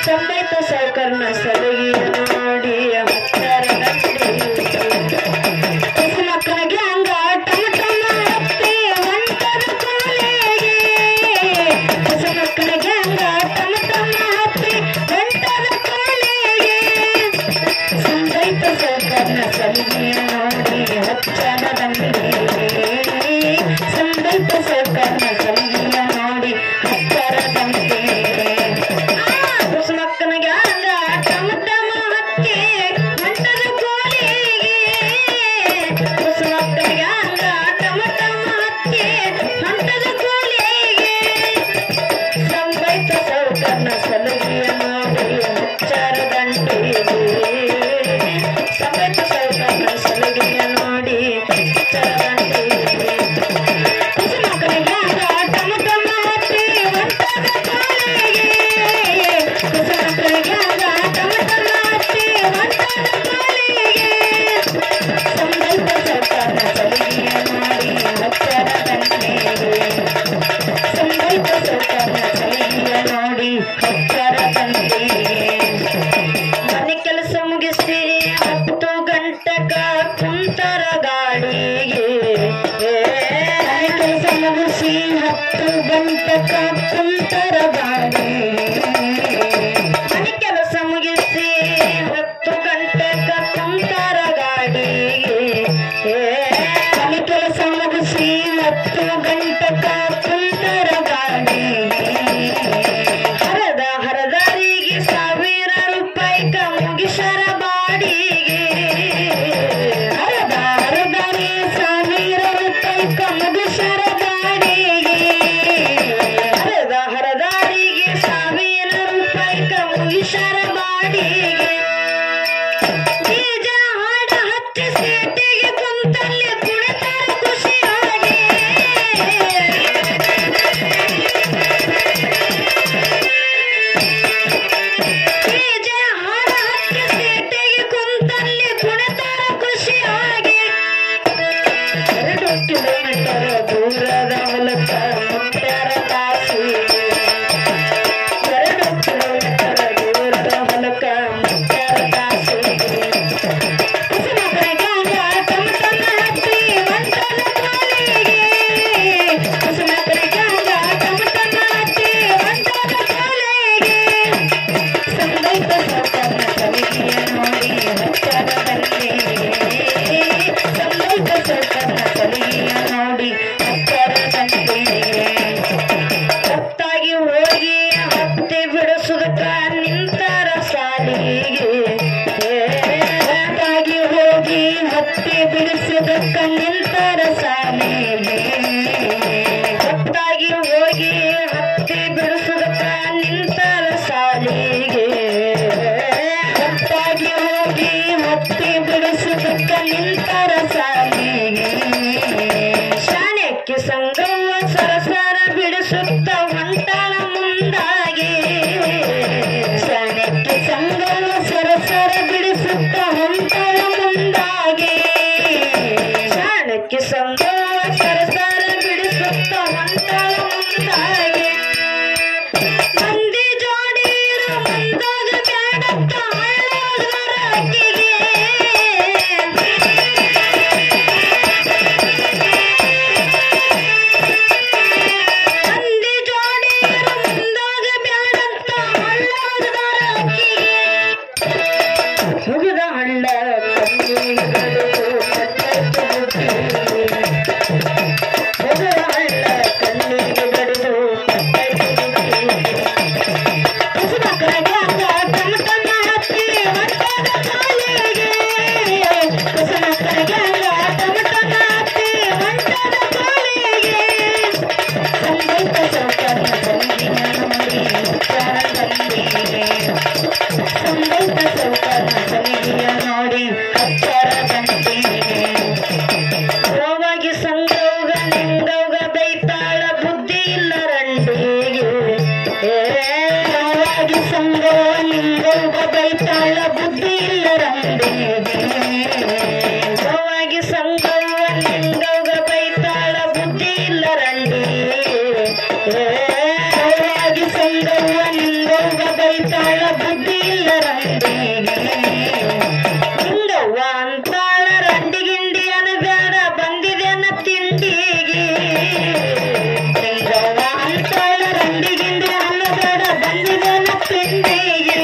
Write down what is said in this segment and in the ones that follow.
ಸಂಬೈತ ಸಾಕರ್ನ ಸಲಗಿಯ ನೋಡಿ ಹತ್ತರ ಮಕ್ಕಳಿಗೆ ಹಂಗ ಟಮಟಮ ಹತ್ತಿ ಹೊಂಟದ ಕೋಲೆಗೆ ಮಕ್ಕಳಿಗೆ ಹಂಗ ಟಮಟಮ ಹತ್ತಿ ಹೊಂಟದ ಕೋಲೆಗೆ ಸಂಬೈತ ಸಾಕರ್ನ ಸಲಗಿಯ ನೋಡಿ ಹತ್ತರ ಸಂಬೈತ ಸಾಕರ್ನ ಸಲಗಿಯ ನೋಡಿ ಹತ್ತರ ಮನೆ ಕೆಲಸ ಮುಗಿಸಿ 10 ಗಂಟೆಗ ಕುಂತರ ಗಾಡಿಗೆ ಮನೆ ಕೆಲಸ ಮುಗಿಸಿ 10 ಗಂಟೆಗ ಕುಂತರ ಗಾಡಿ ಮನೆ ಕೆಲಸ ಮುಗಿಸಿ 10 ಗಂಟೆಗ ಕುಂತರ ಗಾಡಿಗೆ ಮನೆ ಕೆಲಸ ಮುಗಿಸಿ 10 ಗಂಟೆಗ ಕುಂತರ ಗಾಡಿ ಹರದಾರಿಗೆ 1000 ರೂಪಾಯಿ ಮುಗಿಸರ ಬಾಡಿಗೆ ಹರದಾರಿಗೆ 1000 ರೂಪಾಯಿ ಮುಗಿಸರ ಬಾಡಿಗೆ ಹರದಾರಿಗೆ 1000 ರೂಪಾಯಿ ಮುಗಿಸರ ಬಾಡಿಗೆ ಬೀಜ ಹಾಡ ಹಚ್ಚಿ ಸೀಟಿಗೆ ಕುಂತಲ್ಲಿ ಕುಳಿತರ ಖುಷಿಯಾಗಿ ಕಿಲೋಮೀಟರ್ ದೂರದ ಮೂಲಕ ಮುಟ್ಟಾರ ಕಾಸಿ 2 ಕಿಲೋಮೀಟರ್ ದೂರದ ಮೂಲಕ ಮುಟ್ಟಾರ ಕಾಸಿ ಮಕ್ಕಳಿಗೆ ಟಮಟಮ ಹತ್ತಿ ಹೊಂಟದ ಕೋಲಿಗೆ ಮಕ್ಕಳಿಗೆ ಟಮಟಮ ಹತ್ತಿ ಹೊಂಟದ ಕೋಲಿಗೆ ಸಂಬೈತ ಸಾಕರ್ನ ಸಲಿಗೆಯ ನೋಡಿ ಹತ್ತರ ಸಂಬೈತ ಸಾಕರ್ನ ಸಲಿಗೆಯ ನೋಡಿ ಹತ್ತರ ಹೊತ್ತಾಗಿ ಹೋಗಿ ಹತ್ತಿ ಬಿಡಿಸುದಕ್ಕ ನಿಂತರ ಸಾಲಿಗೆ ಹೊತ್ತಾಗಿ ಹೋಗಿ ಹತ್ತಿ ಬಿಡಿಸುದಕ್ಕ ನಿಂತರ ಸಾಲಿಗೆ ಹೊತ್ತಾಗಿ ಹೋಗಿ ಹತ್ತಿ ಬಿಡಿಸುದಕ್ಕ ನಿಂತರ ಸಾಲಿಗೆ ಹೊತ್ತಾಗಿ ಹೋಗಿ ಹತ್ತಿ ಬಿಡಿಸುದಕ್ಕ ನಿಂತರ ಸಾಲಿಗೆ ಶಾಣೆಕ್ಕೆ ಸಂಗವ್ವ ಸರಸರ ಬಿಡಿಸುತ್ತ ಹೊಂಟಾಳ ಮುಂದಾಗಿ ಶಾಣೆಕ್ಕೆ ಸಂಗವ್ವ ಸರಸರ ಬಿಡಿಸುತ್ತ ಹೊಂಟಾಳ ಮುಂದಾಗಿ ಶಾಣೆಕ್ಕೆ ಸಂಗವ್ವ ಸರಸರ ಬಿಡಿಸುತ್ತ ಹೊಂಟಾಳ ಮುಂದಾಗಿ ಮಂದಿ ಜೋಡಿರು ಮುಂದಾಗ ಬ್ಯಾಡತ್ತ ಹಳ್ಳೋದ್ರ ಅಕ್ಕಿಗೆ ಮಂದಿ ಜೋಡಿರು ಮುಂದಾಗ ಬ್ಯಾಡತ್ತ ಹಳ್ಳೋದ್ರ ಅಕ್ಕಿಗೆ ಮುಗಿದ ಹಳ್ಳ ಕಣ್ಣಿಗೆ ಬಡಿದು ಮಕ್ಕಳಿಗೆ ಟಮಟಮ ಹತ್ತಿ ಹೊಂಟದ ಕೋಲಿಗೆ ಮಕ್ಕಳಿಗೆ ಟಮಟಮ ಹತ್ತಿ ಹೊಂಟದ ಕೋಲಿಗೆ ಸಂಬೈತ ಸಾಕರ್ನ ಸಲಿಗೆಯ ನೋಡಿ ಹತ್ತರ ದಂಡಿಗೆ ಸಂಬೈತ ಸಾಕರ್ನ ಸಲಿಗೆಯ ನೋಡಿ ಹತ್ತರ ದಂಡಿಗೆ ಗೋವಾಗಿ ಸಂಗವ್ಗ ನಿಂಗವ್ಗ ಬೈತಾಳ ಬುದ್ಧಿ ಇಲ್ಲ ರಂಡಿಗೆ ಗೋವಾಗಿ ಸಂಗವ್ವ ನಿಂಗವ್ಗ ಬೈತಾಳ ಬುದ್ಧಿ ಇಲ್ಲ ರಂಡಿಗೆ ಗೋವಾಗಿ ಸಂಗವ್ವ ನಿಂಗವ್ಗ ಬೈತಾಳ ಬುದ್ಧಿ ಇಲ್ಲ ರಂಡಿಗೆ ಗೋವಾಗಿ ಸಂಗವ್ವ ನಿಂಗವ್ಗ ಬೈತಾಳ ಅಂತಾಳ ಬುದ್ಧಿ ಇಲ್ಲ ರಂಡಿಗೆ ಹಿಂಗವ್ವ ಅಂತಾಳ ರಂಡಿಗಿಂಡಿ ಅನಬೇಡ ಬಂದಿದೇನ ತಿಂಡಿಗೆ ಹಿಂಗವ್ವ ಅಂತಾಳ ರಂಡಿಗಿಂಡಿ ಅನಬೇಡ ಬಂದಿದೇನ ತಿಂಡಿಗೆ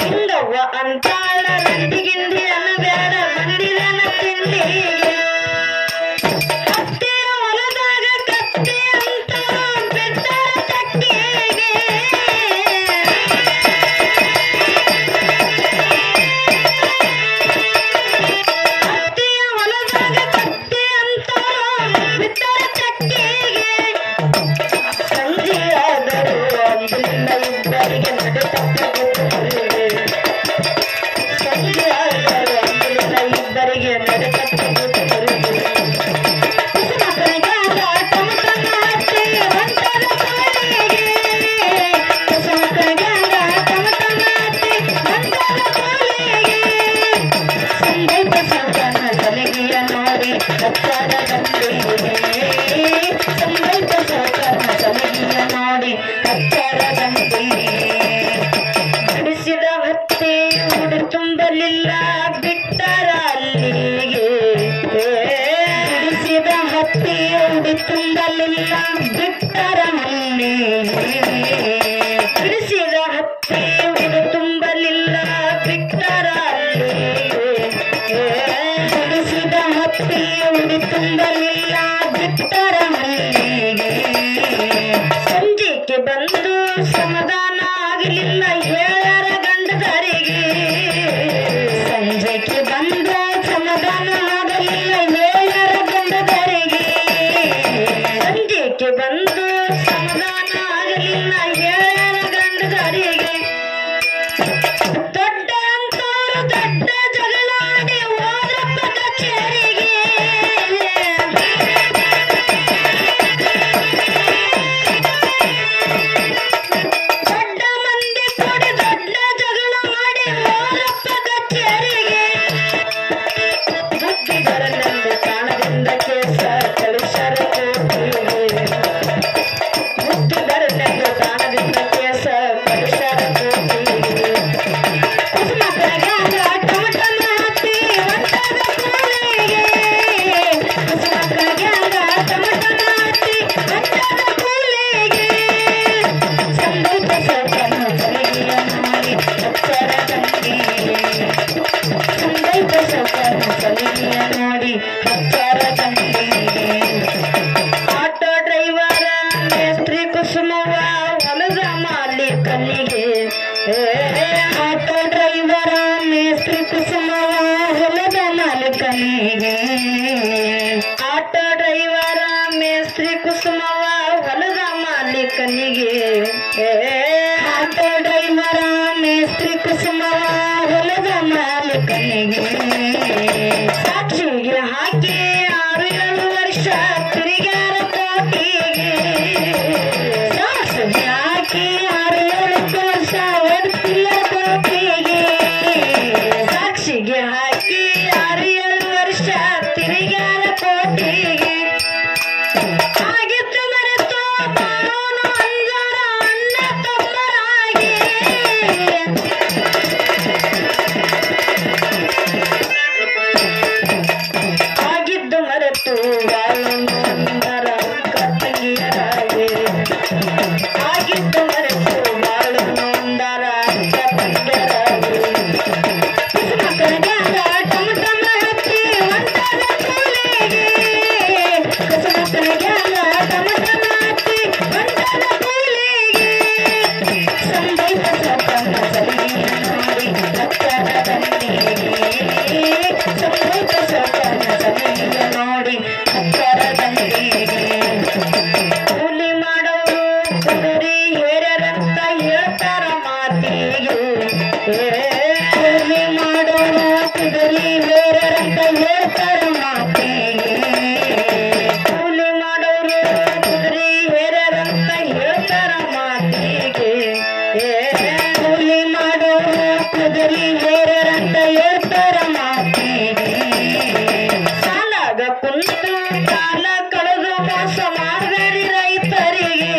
ಹಿಂಗವ್ವ ಅಂತಾಳ ರಂಡಿಗಿಂಡಿ ಅನಬೇಡ ಬಂದಿದೇನ ತಿಂಡಿಗೆ ತುಂಬಲಿಲ್ಲ ಬಿಟ್ಟರ ಅಲ್ಲಿಗೆ ಬಿಡಿಸಿದ ಹತ್ತಿ ಉಡಿ ತುಂಬಲಿಲ್ಲ ಬಿಟ್ಟರ ಮಲ್ಲಿಗೆ ಬಿಡಿಸಿದ ಹತ್ತಿ ಉಡಿ ತುಂಬಲಿಲ್ಲ ಬಿಟ್ಟರ ಅಲ್ಲಿಗೆ ಬಿಡಿಸಿದ ಹತ್ತಿ ಉಡಿ ತುಂಬಲಿಲ್ಲ ಬಿಟ್ಟರ ಮಲ್ಲಿಗೆ ಸಂಜೆಗೆ ಬಂದು ಸಮಾಧಾನ ಆಗಲಿಲ್ಲ ಹೇಳರ ಗಂಡದರಿಗೆ ಸಂಜೆಗೆ ಬಂದು ಸಮಾಧಾನ ಆಗಲಿಲ್ಲ ಹೇಳರ ಗಂಡದರಿಗೆ ಸಂಜೆಗೆ ಬಂದು ಸಮಾಧಾನ ಆಗಲಿಲ್ಲ ಹೇಳರ ಗಂಡದರಿಗೆ ದೊಡ್ಡ ಅಂತವರು ದೊಡ್ಡ ಜಗಳಾಡಿ ಹೋದ್ರಪ್ಪ ಕಚೇರಿಗೆ ದೊಡ್ಡ ಮಂದಿ ಕೂಡಿ ದೊಡ್ಡ ಜಗಳ ಮಾಡಿ ಹೋದ್ರಪ್ಪ ಕಚೇರಿಗೆ ಬುದ್ಧಿ ಬರಲೆಂದು ಕಾಣದಿಂದ ಕೇಸ ಕಳಿಸರ ಕೋಟಿಗೆ ಬುದ್ಧಿ ಬರಲೆಂದು ಕಾಣದಿಂದ ಕೇಸ ಕಳಿಸರ ಕೋಟಿಗೆ ಕುಸುಮ ಕರಗ್ಯಾಗ ಟಮಟಮ ಹತ್ತಿ ಹೊಂಟದ ಕೂಲಿಗೆ ಕುಸುಮ ಕರಗ್ಯಾಗ ಟಮಟಮ ಹತ್ತಿ ಹೊಂಟದ ಕೂಲಿಗೆ ಸಂಗೀತ ಸೌಕರ್ಯ ಸಲಿಗೆಯ ನೋಡಿ ಹತ್ತರ ತಂದಿಗೆ ಸಂಗೀತ ಸೌಕರ್ಯ ಸಲಿಗೆಯ ನೋಡಿ ಹತ್ತರ ತಂದಿಗೆ ಆಟೋ ಡ್ರೈವರ ಮೇಸ್ತ್ರಿ ಕುಸುಮವ ಹೊಲದ ಮಾಲೀಕನಿಗೆ ಆಟೋ ಡ್ರೈವರ ಮೇಸ್ತ್ರಿ ಕುಸುಮವ ಹೊಲದ ಮಾಲೀಕನಿಗೆ ಆಟೋ ಡ್ರೈವರ ಮೇಸ್ತ್ರಿ ಕುಸುಮವ ಹೊಲದ ಮಾಲೀಕನಿಗೆ ಆಟೋ ಡ್ರೈವರ ಮೇಸ್ತ್ರಿ ಕುಸುಮವ ಹೊಲದ ಮಾಲೀಕನಿಗೆ ಸಾಕ್ಷಿಗೆ ಹಾಕಿ 6-7 ವರ್ಷ ತಿರುಗಾರ ಕೋಟಿಗೆ ಸಾಕ್ಷಿಗೆ ಹಾಕಿ 6-7 ವರ್ಷ ಓಡ್ತಿಲ್ಲ ಕೋಟಿಗೆ ಸಾಕ್ಷಿಗೆ ಹಾಕಿ 6-7 ವರ್ಷ ತಿರುಗಾರ ಕೋಟಿಗೆ ಆಗಿತ್ತು ಮರೆತು ಮಾಡೋಣ ಅಂಜಾರ ಅಣ್ಣ ತಮ್ಮರಾಗಿ ಆಗಿದ್ದು ಮರೆತು ಬಾಳೋಣ ಅಂದರ ಅಕ್ಕ ತಂಗಿಯರಾಗಿ ಆಗಿದ್ದು ಮರೆತು ಬಾಳೋಣ ಅಂದರ ಅಕ್ಕ ತಂಗಿಯರಾಗಿ ಕುಸುಮ ಕರಗ್ಯಾಗ ಟಮಟಮ ಹತ್ತಿ ಹೊಂಟದ ಕೂಲಿಗೆ ಕುಸುಮ ಕರಗ್ಯಾಗ ಟಮಟಮ ಹತ್ತಿ ಹೊಂಟದ ಕೂಲಿಗೆ ಸಂಗೀತ ಸೌಕರ್ಯ ಸಲಿಗೆಯ ನೋಡಿ ಹತ್ತರ ತಂದಿಗೆ ಸಂಗೀತ ಸೌಕರ್ಯ ಸಲಿಗೆಯ ನೋಡಿ ಹತ್ತರ ತಂದಿಗೆ ಕೂಲಿ ಮಾಡೋರು ಕುದುರೆ ಹೇರರಂತ ಹೇಳ್ತಾರ ಮಾತಿಗೆ ಕೂಲಿ ಮಾಡೋರು ಕುದುರೆ ಹೇರರಂತ ಹೇಳ್ತಾರ ಮಾತಿಗೆ ಕೂಲಿ ಮಾಡೋರು ಕುದುರೆ ಹೇರರಂತ ಹೇಳ್ತಾರ ಮಾತಿಗೆ ಕೂಲಿ ಮಾಡೋರು ಕುದುರೆ ಹೇರರಂತ ಹೇಳ್ತಾರ ಮಾತಿಗೆ ಸಾಲಾಗ ಕುಂತು ಕಾಲ ಕಳೆದು ಮೋಸ ಮಾಡಬೇಡಿ ರೈತರಿಗೆ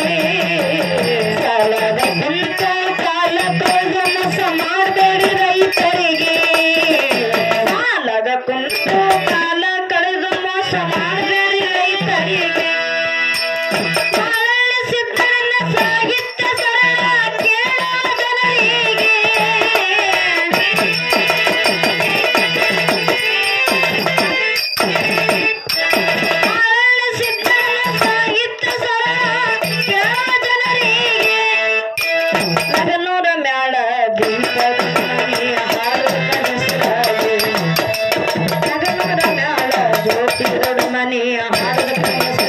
ಸಾಲಾಗ ಕುಂತು ಕಾಲ ನೀ ಹಾಡದ ಕನಸು